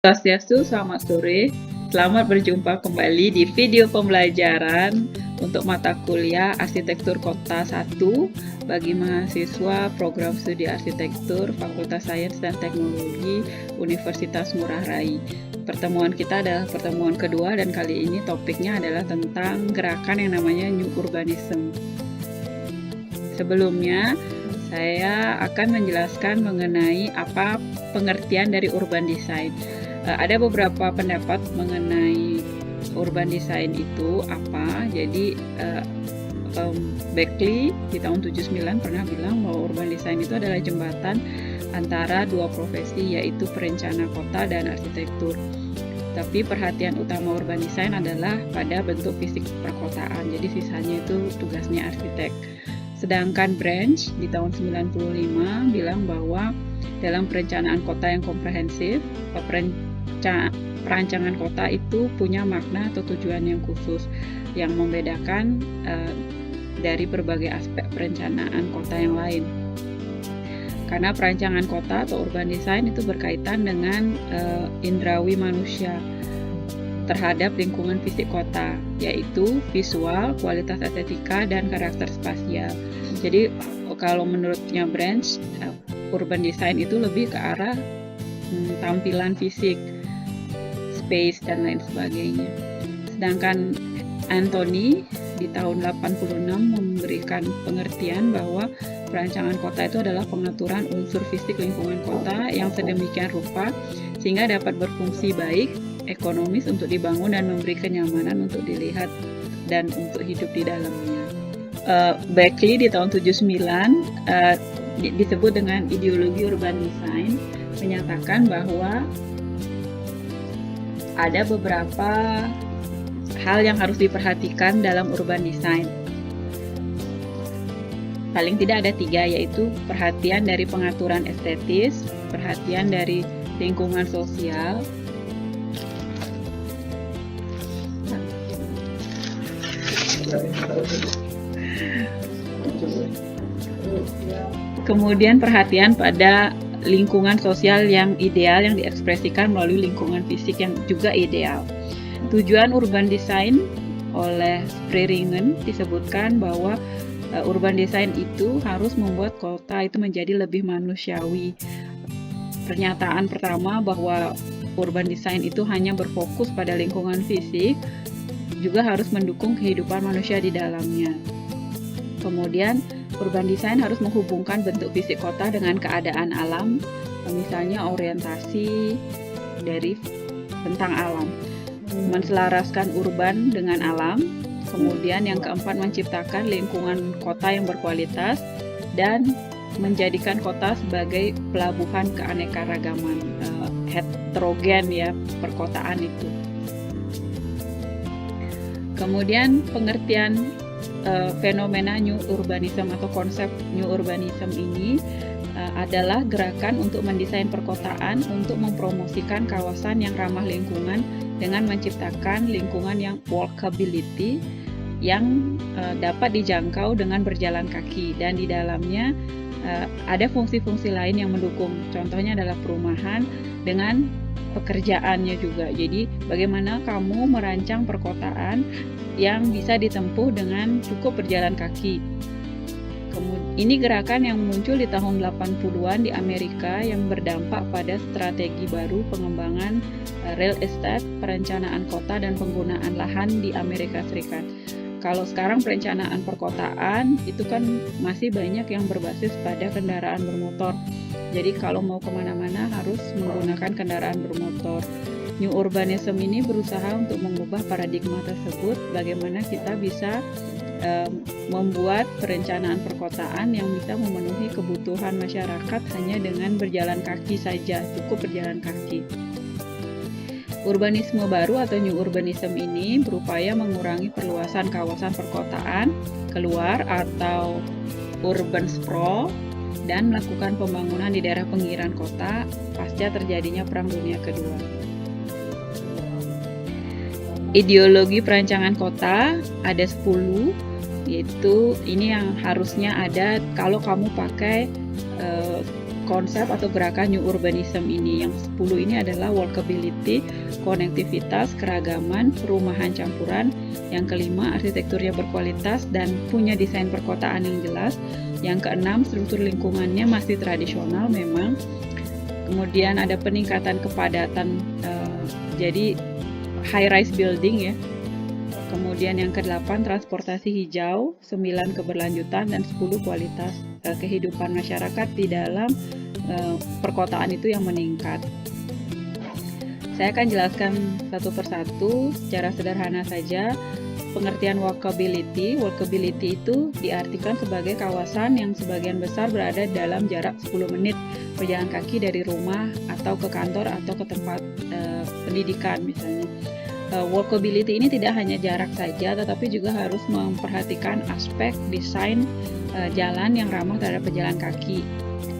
Swastiastu, selamat sore. Selamat berjumpa kembali di video pembelajaran untuk mata kuliah Arsitektur Kota 1 bagi mahasiswa program studi arsitektur Fakultas Sains dan Teknologi Universitas Ngurah Rai. Pertemuan kita adalah pertemuan kedua dan kali ini topiknya adalah tentang gerakan yang namanya New Urbanism. Sebelumnya, saya akan menjelaskan mengenai apa pengertian dari urban design. Ada beberapa pendapat mengenai urban design itu apa. Jadi Beckley di tahun 79 pernah bilang bahwa urban design itu adalah jembatan antara dua profesi, yaitu perencana kota dan arsitektur. Tapi perhatian utama urban design adalah pada bentuk fisik perkotaan. Jadi sisanya itu tugasnya arsitek. Sedangkan Branch di tahun 95 bilang bahwa dalam perencanaan kota yang komprehensif, perancangan kota itu punya makna atau tujuan yang khusus yang membedakan dari berbagai aspek perencanaan kota yang lain. Karena perancangan kota atau urban design itu berkaitan dengan indrawi manusia terhadap lingkungan fisik kota, yaitu visual, kualitas estetika, dan karakter spasial. Jadi kalau menurutnya Branch, urban design itu lebih ke arah tampilan fisik, space, dan lain sebagainya. Sedangkan Anthony di tahun 86 memberikan pengertian bahwa perancangan kota itu adalah pengaturan unsur fisik lingkungan kota yang sedemikian rupa sehingga dapat berfungsi baik, ekonomis untuk dibangun dan memberi kenyamanan untuk dilihat dan untuk hidup di dalamnya. Beckley di tahun 79 disebut dengan ideologi urban design menyatakan bahwa ada beberapa hal yang harus diperhatikan dalam urban design. Paling tidak ada 3, yaitu perhatian dari pengaturan estetis, perhatian dari lingkungan sosial, kemudian perhatian pada lingkungan sosial yang ideal yang diekspresikan melalui lingkungan fisik yang juga ideal. Tujuan urban design oleh Spreeringen disebutkan bahwa urban design itu harus membuat kota itu menjadi lebih manusiawi. Pernyataan pertama bahwa urban design itu hanya berfokus pada lingkungan fisik juga harus mendukung kehidupan manusia di dalamnya. Kemudian urban design harus menghubungkan bentuk fisik kota dengan keadaan alam, misalnya orientasi dari bentang alam, menselaraskan urban dengan alam. Kemudian yang keempat, menciptakan lingkungan kota yang berkualitas dan menjadikan kota sebagai pelabuhan keanekaragaman, heterogen ya perkotaan itu. Kemudian pengertian fenomena New Urbanism atau konsep New Urbanism ini adalah gerakan untuk mendesain perkotaan untuk mempromosikan kawasan yang ramah lingkungan dengan menciptakan lingkungan yang walkability yang dapat dijangkau dengan berjalan kaki, dan di dalamnya ada fungsi-fungsi lain yang mendukung. Contohnya adalah perumahan dengan pekerjaannya juga. Jadi bagaimana kamu merancang perkotaan yang bisa ditempuh dengan cukup berjalan kaki. Ini gerakan yang muncul di tahun 80-an di Amerika yang berdampak pada strategi baru pengembangan real estate, perencanaan kota, dan penggunaan lahan di Amerika Serikat. Kalau sekarang perencanaan perkotaan itu kan masih banyak yang berbasis pada kendaraan bermotor. Jadi kalau mau kemana-mana harus menggunakan kendaraan bermotor. New Urbanism ini berusaha untuk mengubah paradigma tersebut, bagaimana kita bisa membuat perencanaan perkotaan yang bisa memenuhi kebutuhan masyarakat hanya dengan berjalan kaki saja, cukup berjalan kaki. Urbanisme baru atau New Urbanism ini berupaya mengurangi perluasan kawasan perkotaan keluar atau urban sprawl dan melakukan pembangunan di daerah pinggiran kota pasca terjadinya Perang Dunia Kedua. Ideologi perancangan kota ada 10, yaitu ini yang harusnya ada kalau kamu pakai konsep atau gerakan New Urbanism ini. Yang 10 ini adalah walkability, konektivitas, keragaman, perumahan campuran. Yang kelima, arsitekturnya berkualitas dan punya desain perkotaan yang jelas. Yang keenam, struktur lingkungannya masih tradisional memang. Kemudian ada peningkatan kepadatan, jadi high rise building ya. Kemudian yang ke-8 transportasi hijau, 9 keberlanjutan, dan 10 kualitas kehidupan masyarakat di dalam perkotaan itu yang meningkat. Saya akan jelaskan satu persatu secara sederhana saja. Pengertian walkability. Walkability itu diartikan sebagai kawasan yang sebagian besar berada dalam jarak 10 menit berjalan kaki dari rumah atau ke kantor atau ke tempat pendidikan misalnya. Walkability ini tidak hanya jarak saja, tetapi juga harus memperhatikan aspek desain jalan yang ramah terhadap pejalan kaki.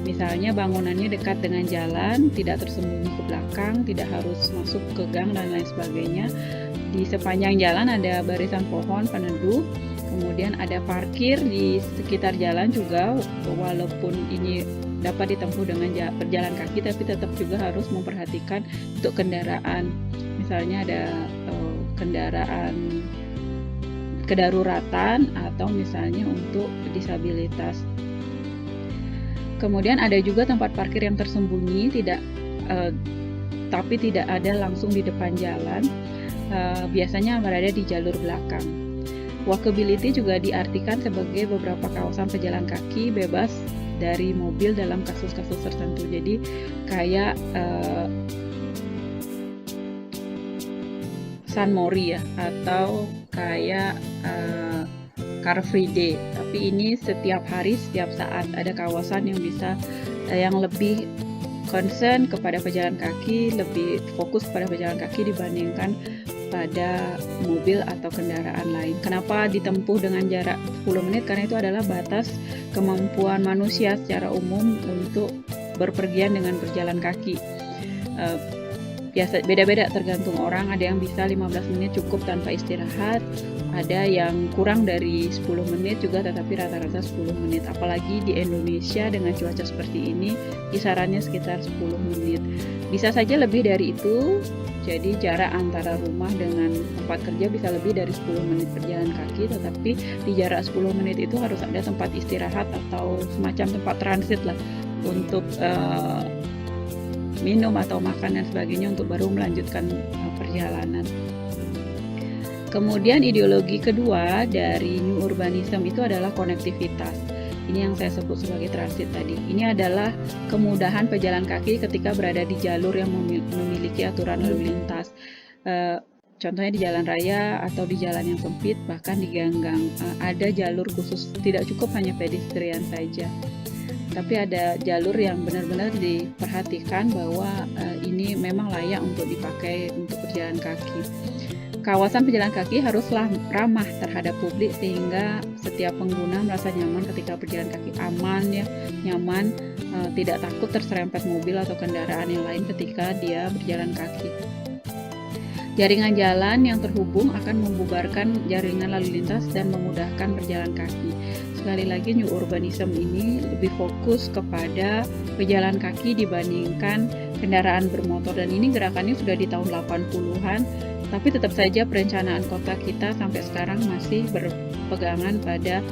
Misalnya bangunannya dekat dengan jalan, tidak tersembunyi ke belakang, tidak harus masuk ke gang dan lain sebagainya. Di sepanjang jalan ada barisan pohon peneduh, kemudian ada parkir di sekitar jalan juga, walaupun ini dapat ditempuh dengan berjalan kaki, tapi tetap juga harus memperhatikan untuk kendaraan. Misalnya ada kendaraan kedaruratan atau misalnya untuk disabilitas. Kemudian ada juga tempat parkir yang tersembunyi, tapi tidak ada langsung di depan jalan, biasanya berada di jalur belakang. Walkability juga diartikan sebagai beberapa kawasan pejalan kaki bebas dari mobil dalam kasus-kasus tertentu. Jadi kayak San Mori ya, atau kayak Car Free Day. Tapi ini setiap hari, setiap saat ada kawasan yang bisa yang lebih concern kepada pejalan kaki, lebih fokus pada pejalan kaki dibandingkan pada mobil atau kendaraan lain. Kenapa ditempuh dengan jarak 10 menit? Karena itu adalah batas kemampuan manusia secara umum untuk berpergian dengan berjalan kaki. Biasa beda-beda tergantung orang, ada yang bisa 15 menit cukup tanpa istirahat, ada yang kurang dari 10 menit juga, tetapi rata-rata 10 menit. Apalagi di Indonesia dengan cuaca seperti ini, kisarannya sekitar 10 menit. Bisa saja lebih dari itu, jadi jarak antara rumah dengan tempat kerja bisa lebih dari 10 menit berjalan kaki, tetapi di jarak 10 menit itu harus ada tempat istirahat atau semacam tempat transit lah untuk minum atau makan dan sebagainya untuk baru melanjutkan perjalanan. Kemudian ideologi kedua dari New Urbanism itu adalah konektivitas. Ini yang saya sebut sebagai transit tadi. Ini adalah kemudahan pejalan kaki ketika berada di jalur yang memiliki aturan lalu lintas. Contohnya di jalan raya atau di jalan yang sempit, bahkan di gang-gang. Ada jalur khusus, tidak cukup hanya pedestrian saja. Tapi ada jalur yang benar-benar diperhatikan bahwa ini memang layak untuk dipakai untuk berjalan kaki. Kawasan pejalan kaki haruslah ramah terhadap publik sehingga setiap pengguna merasa nyaman ketika berjalan kaki, aman ya, nyaman, tidak takut terserempet mobil atau kendaraan yang lain ketika dia berjalan kaki. Jaringan jalan yang terhubung akan membubarkan jaringan lalu lintas dan memudahkan berjalan kaki. Sekali lagi, New Urbanism ini lebih fokus kepada pejalan kaki dibandingkan kendaraan bermotor, dan ini gerakannya sudah di tahun 80-an, tapi tetap saja perencanaan kota kita sampai sekarang masih berpegangan pada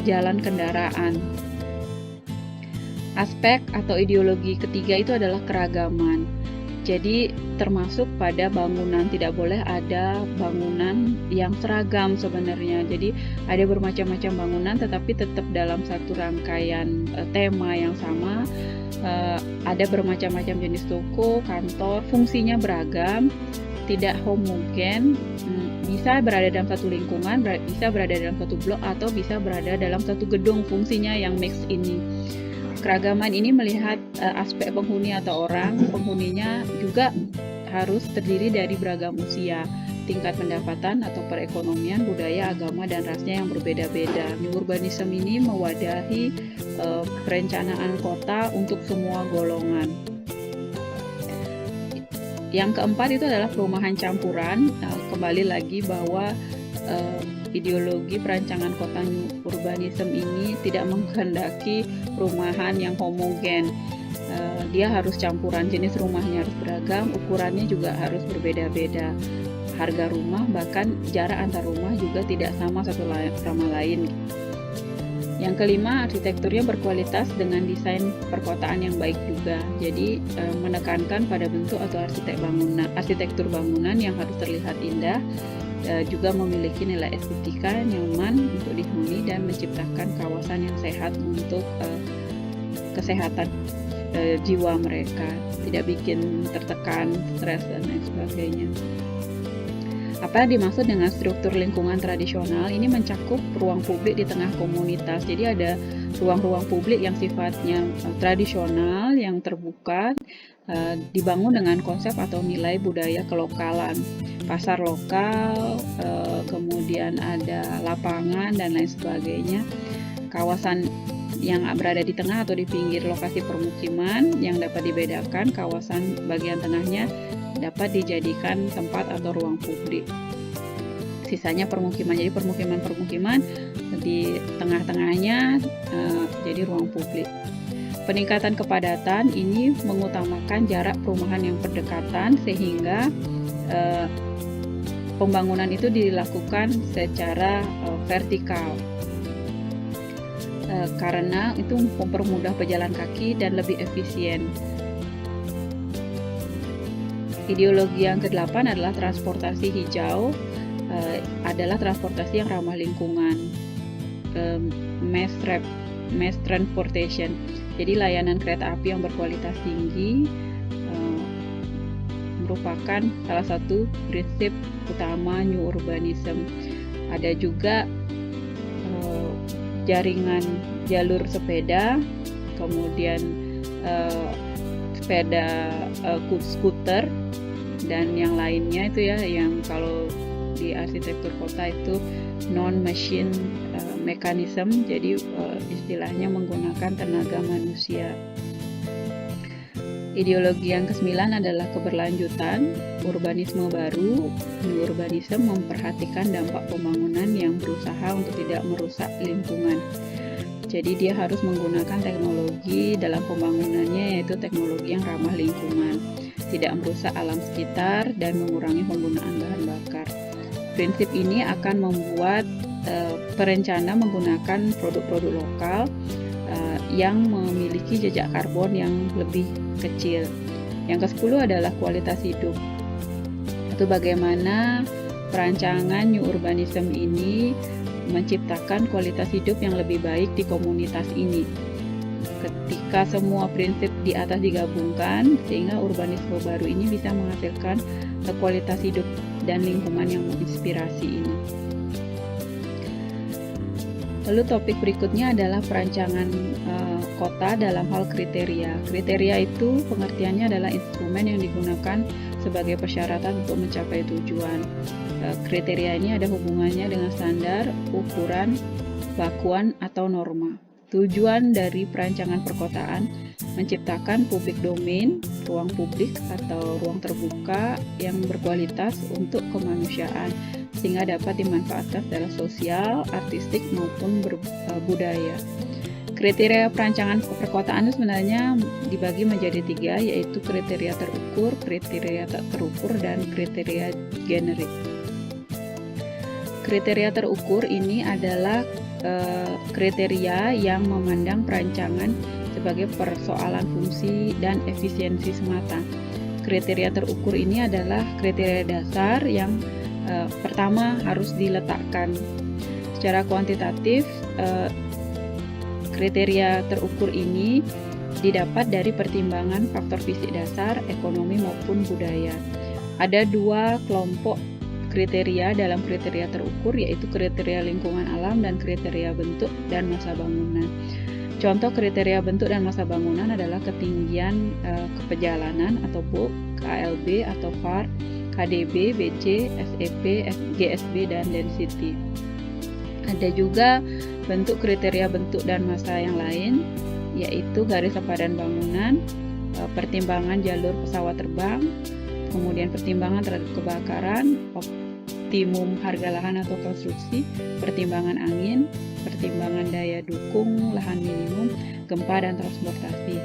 jalan kendaraan. Aspek atau ideologi ketiga itu adalah keragaman. Jadi termasuk pada bangunan, tidak boleh ada bangunan yang seragam sebenarnya. Jadi ada bermacam-macam bangunan tetapi tetap dalam satu rangkaian tema yang sama. Ada bermacam-macam jenis toko, kantor, fungsinya beragam, tidak homogen, bisa berada dalam satu lingkungan, bisa berada dalam satu blok, atau bisa berada dalam satu gedung, fungsinya yang mix ini. Keragaman ini melihat aspek penghuni atau orang, penghuninya juga harus terdiri dari beragam usia, tingkat pendapatan atau perekonomian, budaya, agama, dan rasnya yang berbeda-beda. New Urbanism ini mewadahi perencanaan kota untuk semua golongan. Yang keempat itu adalah perumahan campuran. Kembali lagi bahwa ideologi perancangan kota New Urbanism ini tidak menghendaki perumahan yang homogen. dia harus campuran, jenis rumahnya harus beragam, ukurannya juga harus berbeda-beda, harga rumah bahkan jarak antar rumah juga tidak sama satu sama lain. Yang kelima, arsitekturnya berkualitas dengan desain perkotaan yang baik juga. Jadi menekankan pada bentuk atau arsitektur bangunan yang harus terlihat indah, juga memiliki nilai estetika nyaman untuk dihuni dan menciptakan kawasan yang sehat untuk kesehatan jiwa mereka, tidak bikin tertekan, stres dan lain sebagainya. Apa yang dimaksud dengan struktur lingkungan tradisional? Ini mencakup ruang publik di tengah komunitas. Jadi ada ruang-ruang publik yang sifatnya tradisional, yang terbuka, dibangun dengan konsep atau nilai budaya kelokalan, pasar lokal, kemudian ada lapangan dan lain sebagainya. Kawasan yang berada di tengah atau di pinggir lokasi permukiman yang dapat dibedakan, kawasan bagian tengahnya dapat dijadikan tempat atau ruang publik. Sisanya permukiman, jadi permukiman di tengah-tengahnya jadi ruang publik. Peningkatan kepadatan ini mengutamakan jarak perumahan yang berdekatan sehingga pembangunan itu dilakukan secara vertikal. Karena itu mempermudah pejalan kaki dan lebih efisien. Ideologi yang ke-8 adalah transportasi hijau, adalah transportasi yang ramah lingkungan, mass transportation. Jadi layanan kereta api yang berkualitas tinggi merupakan salah satu prinsip utama New Urbanism. Ada juga jaringan jalur sepeda, kemudian sepeda skuter dan yang lainnya itu ya, yang kalau di arsitektur kota itu non-machine mechanism, jadi istilahnya menggunakan tenaga manusia. Ideologi yang ke-9 adalah keberlanjutan, urbanisme baru. New Urbanism memperhatikan dampak pembangunan yang berusaha untuk tidak merusak lingkungan. Jadi dia harus menggunakan teknologi dalam pembangunannya, yaitu teknologi yang ramah lingkungan, tidak merusak alam sekitar dan mengurangi penggunaan bahan bakar. Prinsip ini akan membuat perencana menggunakan produk-produk lokal yang memiliki jejak karbon yang lebih kecil. Yang ke-10 adalah kualitas hidup. Itu bagaimana perancangan New Urbanism ini menciptakan kualitas hidup yang lebih baik di komunitas ini. Ketika semua prinsip di atas digabungkan, sehingga urbanisme baru ini bisa menghasilkan kualitas hidup dan lingkungan yang menginspirasi ini. Lalu topik berikutnya adalah perancangan kota dalam hal kriteria. Kriteria itu pengertiannya adalah instrumen yang digunakan sebagai persyaratan untuk mencapai tujuan. Kriteria ini ada hubungannya dengan standar, ukuran, bakuan, atau norma. Tujuan dari perancangan perkotaan menciptakan public domain, ruang publik atau ruang terbuka yang berkualitas untuk kemanusiaan, sehingga dapat dimanfaatkan secara sosial, artistik, maupun budaya. Kriteria perancangan perkotaan itu sebenarnya dibagi menjadi 3, yaitu kriteria terukur, kriteria tak terukur, dan kriteria generik. Kriteria terukur ini adalah kriteria yang memandang perancangan sebagai persoalan fungsi dan efisiensi semata. Kriteria terukur ini adalah kriteria dasar yang pertama harus diletakkan. Secara kuantitatif, kriteria terukur ini didapat dari pertimbangan faktor fisik dasar, ekonomi maupun budaya. Ada 2 kelompok kriteria dalam kriteria terukur, yaitu kriteria lingkungan alam dan kriteria bentuk dan masa bangunan. Contoh kriteria bentuk dan masa bangunan adalah ketinggian kepejalanan atau BOK, KLB atau VAR, KDB, BC, SEP, GSB, dan density. Ada juga bentuk kriteria bentuk dan masa yang lain, yaitu garis sepadan bangunan, pertimbangan jalur pesawat terbang, kemudian pertimbangan terhadap kebakaran, optimum harga lahan atau konstruksi, pertimbangan angin, pertimbangan daya dukung lahan minimum, gempa dan transportasi.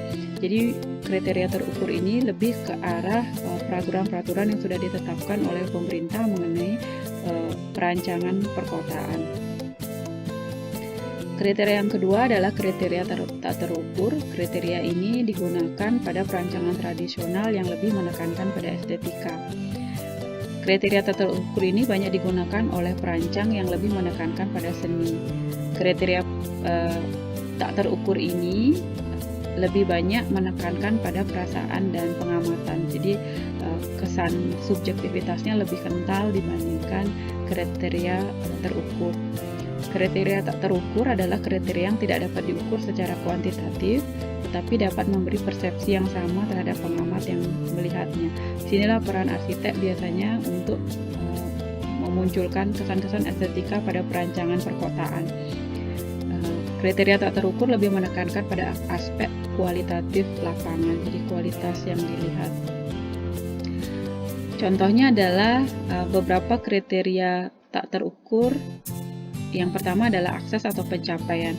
Jadi kriteria terukur ini lebih ke arah peraturan-peraturan yang sudah ditetapkan oleh pemerintah mengenai perancangan perkotaan. Kriteria yang kedua adalah kriteria tak terukur. Kriteria ini digunakan pada perancangan tradisional yang lebih menekankan pada estetika. Kriteria tak terukur ini banyak digunakan oleh perancang yang lebih menekankan pada seni. Kriteria tak terukur ini lebih banyak menekankan pada perasaan dan pengamatan. Jadi kesan subjektivitasnya lebih kental dibandingkan kriteria terukur. Kriteria tak terukur adalah kriteria yang tidak dapat diukur secara kuantitatif, tetapi dapat memberi persepsi yang sama terhadap pengamat yang melihatnya. Disinilah peran arsitek biasanya untuk memunculkan kesan-kesan estetika pada perancangan perkotaan. Kriteria tak terukur lebih menekankan pada aspek kualitatif lapangan, jadi kualitas yang dilihat. Contohnya adalah beberapa kriteria tak terukur. Yang pertama adalah akses atau pencapaian.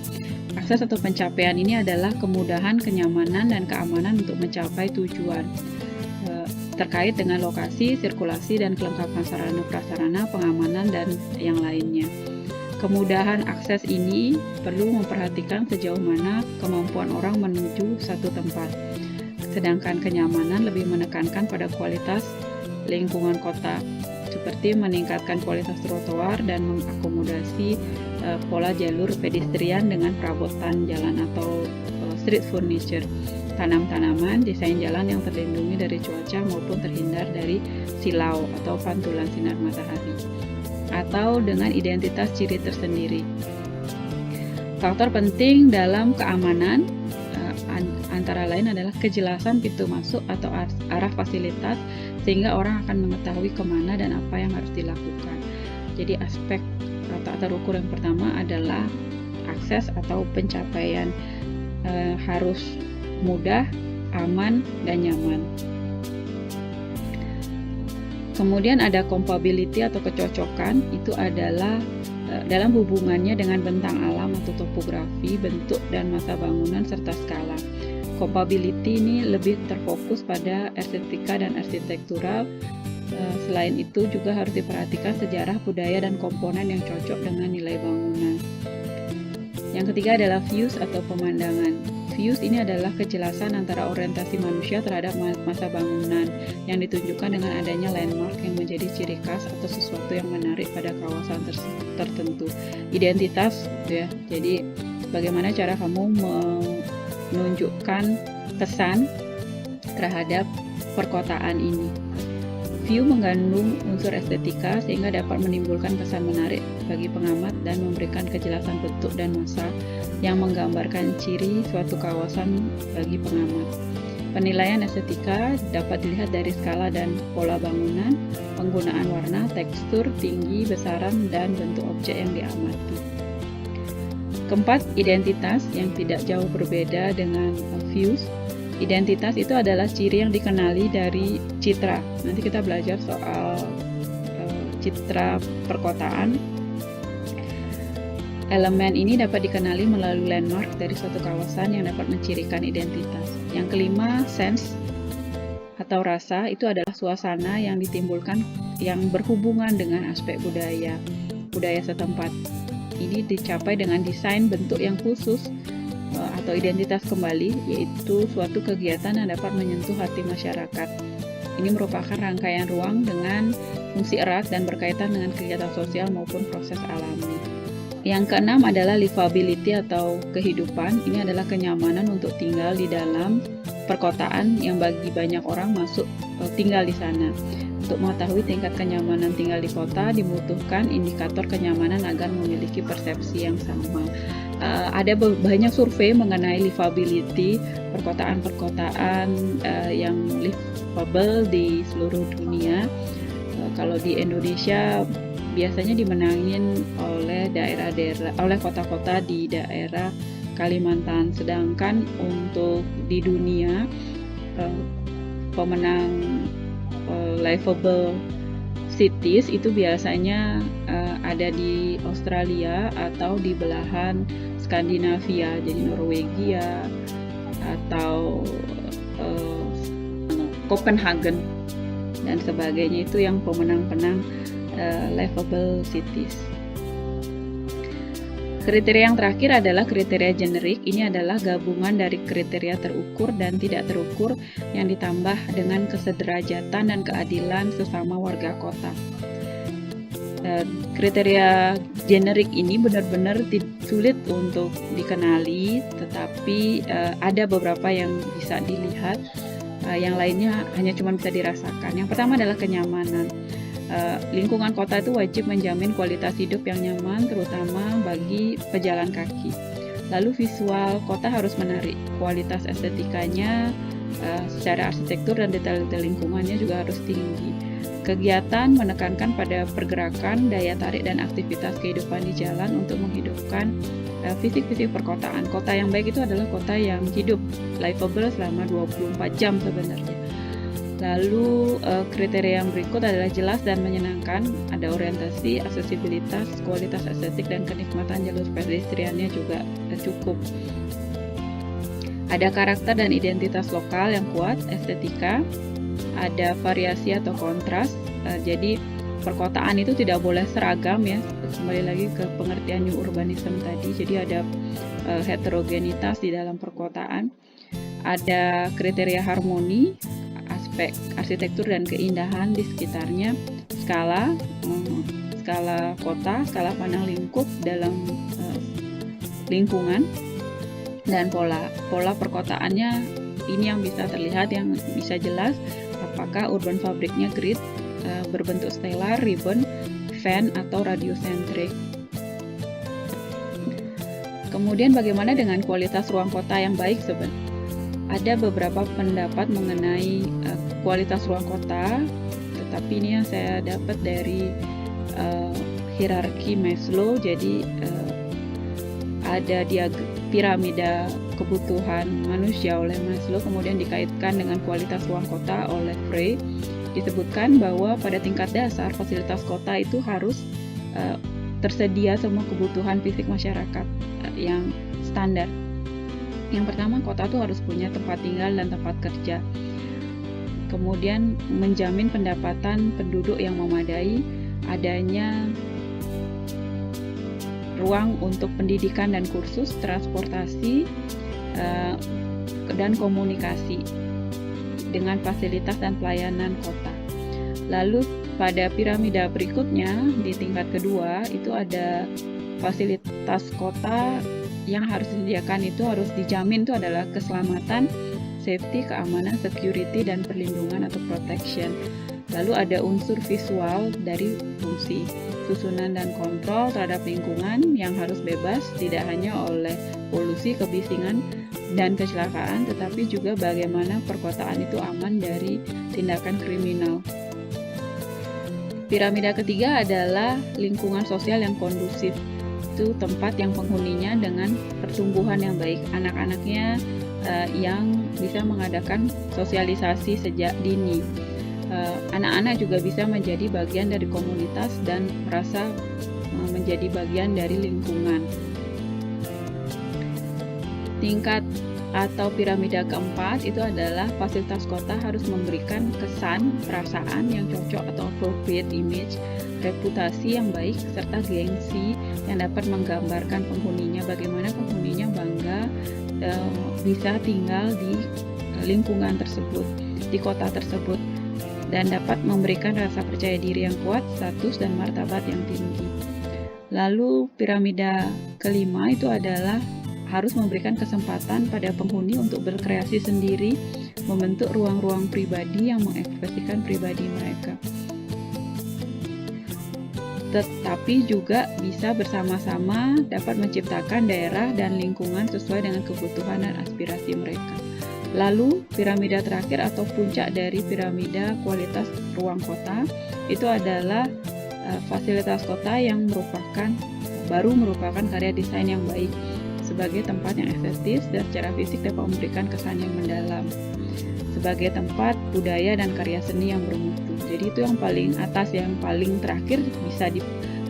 Akses atau pencapaian ini adalah kemudahan, kenyamanan, dan keamanan untuk mencapai tujuan terkait dengan lokasi, sirkulasi, dan kelengkapan sarana prasarana, pengamanan, dan yang lainnya. Kemudahan akses ini perlu memperhatikan sejauh mana kemampuan orang menuju satu tempat. Sedangkan kenyamanan lebih menekankan pada kualitas lingkungan kota, seperti meningkatkan kualitas trotoar dan mengakomodasi pola jalur pedestrian dengan perabotan jalan atau street furniture, tanam-tanaman, desain jalan yang terlindungi dari cuaca maupun terhindar dari silau atau pantulan sinar matahari, atau dengan identitas ciri tersendiri. Faktor penting dalam keamanan antara lain adalah kejelasan pintu masuk atau arah fasilitas, sehingga orang akan mengetahui kemana dan apa yang harus dilakukan. Jadi aspek tak terukur yang pertama adalah akses atau pencapaian, harus mudah, aman, dan nyaman. Kemudian ada compatibility atau kecocokan, itu adalah dalam hubungannya dengan bentang alam atau topografi, bentuk dan masa bangunan serta skala. Compatibility ini lebih terfokus pada estetika dan arsitektural. Selain itu juga harus diperhatikan sejarah, budaya, dan komponen yang cocok dengan nilai bangunan. Yang ketiga adalah views atau pemandangan. Views ini adalah kejelasan antara orientasi manusia terhadap masa bangunan yang ditunjukkan dengan adanya landmark yang menjadi ciri khas atau sesuatu yang menarik pada kawasan tertentu. Identitas, ya. Jadi bagaimana cara kamu menunjukkan kesan terhadap perkotaan ini. View mengandung unsur estetika sehingga dapat menimbulkan kesan menarik bagi pengamat dan memberikan kejelasan bentuk dan masa yang menggambarkan ciri suatu kawasan bagi pengamat. Penilaian estetika dapat dilihat dari skala dan pola bangunan, penggunaan warna, tekstur, tinggi, besaran, dan bentuk objek yang diamati. Keempat, identitas yang tidak jauh berbeda dengan views. Identitas itu adalah ciri yang dikenali dari citra. Nanti kita belajar soal citra perkotaan. Elemen ini dapat dikenali melalui landmark dari suatu kawasan yang dapat mencirikan identitas. Yang kelima, sense atau rasa, itu adalah suasana yang ditimbulkan yang berhubungan dengan aspek budaya setempat. Ini dicapai dengan desain bentuk yang khusus atau identitas kembali, yaitu suatu kegiatan yang dapat menyentuh hati masyarakat. Ini merupakan rangkaian ruang dengan fungsi erat dan berkaitan dengan kegiatan sosial maupun proses alami. Yang keenam adalah livability atau kehidupan. Ini adalah kenyamanan untuk tinggal di dalam perkotaan yang bagi banyak orang masuk tinggal di sana. Untuk mengetahui tingkat kenyamanan tinggal di kota, dibutuhkan indikator kenyamanan agar memiliki persepsi yang sama. Ada banyak survei mengenai livability, perkotaan-perkotaan yang livable di seluruh dunia. Kalau di Indonesia biasanya dimenangin oleh kota-kota di daerah Kalimantan. Sedangkan untuk di dunia pemenang livable cities itu biasanya ada di Australia atau di belahan Skandinavia, jadi Norwegia atau Copenhagen dan sebagainya, itu yang pemenang-penang livable cities. Kriteria yang terakhir adalah kriteria generik. Ini adalah gabungan dari kriteria terukur dan tidak terukur yang ditambah dengan kesederajatan dan keadilan sesama warga kota. Kriteria generik ini benar-benar sulit untuk dikenali, tetapi ada beberapa yang bisa dilihat, yang lainnya hanya cuma bisa dirasakan. Yang pertama adalah kenyamanan. Lingkungan kota itu wajib menjamin kualitas hidup yang nyaman, terutama bagi pejalan kaki. Lalu visual kota harus menarik, kualitas estetikanya secara arsitektur dan detail-detail lingkungannya juga harus tinggi. Kegiatan menekankan pada pergerakan, daya tarik, dan aktivitas kehidupan di jalan untuk menghidupkan fisik-fisik perkotaan. Kota yang baik itu adalah kota yang hidup, livable selama 24 jam sebenarnya. Lalu kriteria yang berikut adalah jelas dan menyenangkan, ada orientasi, aksesibilitas, kualitas estetik, dan kenikmatan jalur pedestriannya juga cukup. Ada karakter dan identitas lokal yang kuat, estetika, ada variasi atau kontras, jadi perkotaan itu tidak boleh seragam ya, kembali lagi ke pengertian new urbanism tadi, jadi ada heterogenitas di dalam perkotaan. Ada kriteria harmoni, aspek arsitektur dan keindahan di sekitarnya, skala kota, skala pandang lingkup dalam lingkungan, dan pola perkotaannya ini yang bisa terlihat, yang bisa jelas, apakah urban fabriknya grid, berbentuk stellar, ribbon, fan, atau radiosentrik. Kemudian bagaimana dengan kualitas ruang kota yang baik sebenarnya? Ada beberapa pendapat mengenai kualitas ruang kota, tetapi ini yang saya dapat dari hierarki Maslow. Jadi ada piramida kebutuhan manusia oleh Maslow, kemudian dikaitkan dengan kualitas ruang kota oleh Frey. Disebutkan bahwa pada tingkat dasar fasilitas kota itu harus tersedia semua kebutuhan fisik masyarakat yang standar. Yang pertama, kota itu harus punya tempat tinggal dan tempat kerja. Kemudian menjamin pendapatan penduduk yang memadai, adanya ruang untuk pendidikan dan kursus, transportasi, dan komunikasi dengan fasilitas dan pelayanan kota. Lalu pada piramida berikutnya di tingkat kedua itu ada fasilitas kota yang harus disediakan, itu harus dijamin, itu adalah keselamatan, safety, keamanan, security, dan perlindungan atau protection. Lalu ada unsur visual dari fungsi, susunan dan kontrol terhadap lingkungan yang harus bebas tidak hanya oleh polusi, kebisingan, dan kecelakaan, tetapi juga bagaimana perkotaan itu aman dari tindakan kriminal. Piramida ketiga adalah lingkungan sosial yang kondusif. Itu tempat yang penghuninya dengan pertumbuhan yang baik, anak-anaknya yang bisa mengadakan sosialisasi sejak dini. Anak-anak juga bisa menjadi bagian dari komunitas dan merasa menjadi bagian dari lingkungan. Tingkat atau piramida keempat itu adalah fasilitas kota harus memberikan kesan, perasaan yang cocok atau appropriate image, reputasi yang baik, serta gengsi yang dapat menggambarkan penghuninya, bagaimana penghuninya bangga bisa tinggal di lingkungan tersebut, di kota tersebut, dan dapat memberikan rasa percaya diri yang kuat, status dan martabat yang tinggi. Lalu piramida kelima itu adalah harus memberikan kesempatan pada penghuni untuk berkreasi sendiri, membentuk ruang-ruang pribadi yang mengekspresikan pribadi mereka. Tetapi juga bisa bersama-sama dapat menciptakan daerah dan lingkungan sesuai dengan kebutuhan dan aspirasi mereka. Lalu piramida terakhir atau puncak dari piramida kualitas ruang kota itu adalah fasilitas kota yang baru merupakan karya desain yang baik sebagai tempat yang estetis dan secara fisik dapat memberikan kesan yang mendalam, sebagai tempat budaya dan karya seni yang bermutu. Jadi itu yang paling atas, yang paling terakhir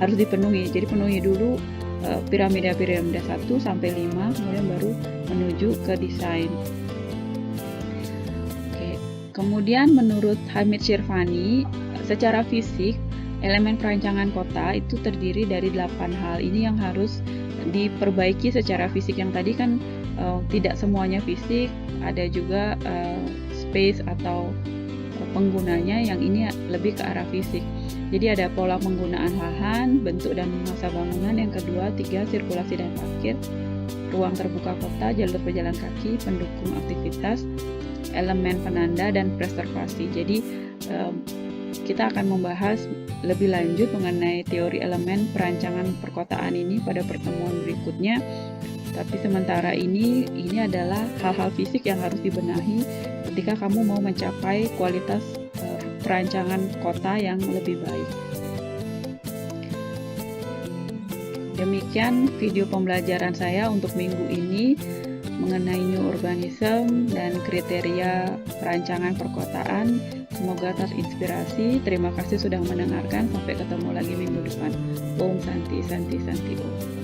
harus dipenuhi. Jadi penuhi dulu piramida 1 sampai 5, kemudian baru menuju ke desain. Oke, kemudian menurut Hamid Shirvani, secara fisik elemen perancangan kota itu terdiri dari 8 hal. Ini yang harus diperbaiki secara fisik. Yang tadi kan tidak semuanya fisik, ada juga space atau penggunanya, yang ini lebih ke arah fisik. Jadi ada pola penggunaan lahan, bentuk dan masa bangunan. Yang kedua, 3, sirkulasi dan parkir, ruang terbuka kota, jalur pejalan kaki, pendukung aktivitas, elemen penanda, dan preservasi. Jadi kita akan membahas lebih lanjut mengenai teori elemen perancangan perkotaan ini pada pertemuan berikutnya. Tapi sementara ini adalah hal-hal fisik yang harus dibenahi ketika kamu mau mencapai kualitas perancangan kota yang lebih baik. Demikian video pembelajaran saya untuk minggu ini mengenai New Urbanism dan kriteria perancangan perkotaan. Semoga terinspirasi. Terima kasih sudah mendengarkan. Sampai ketemu lagi minggu depan. Om Santi Santi Santi Om.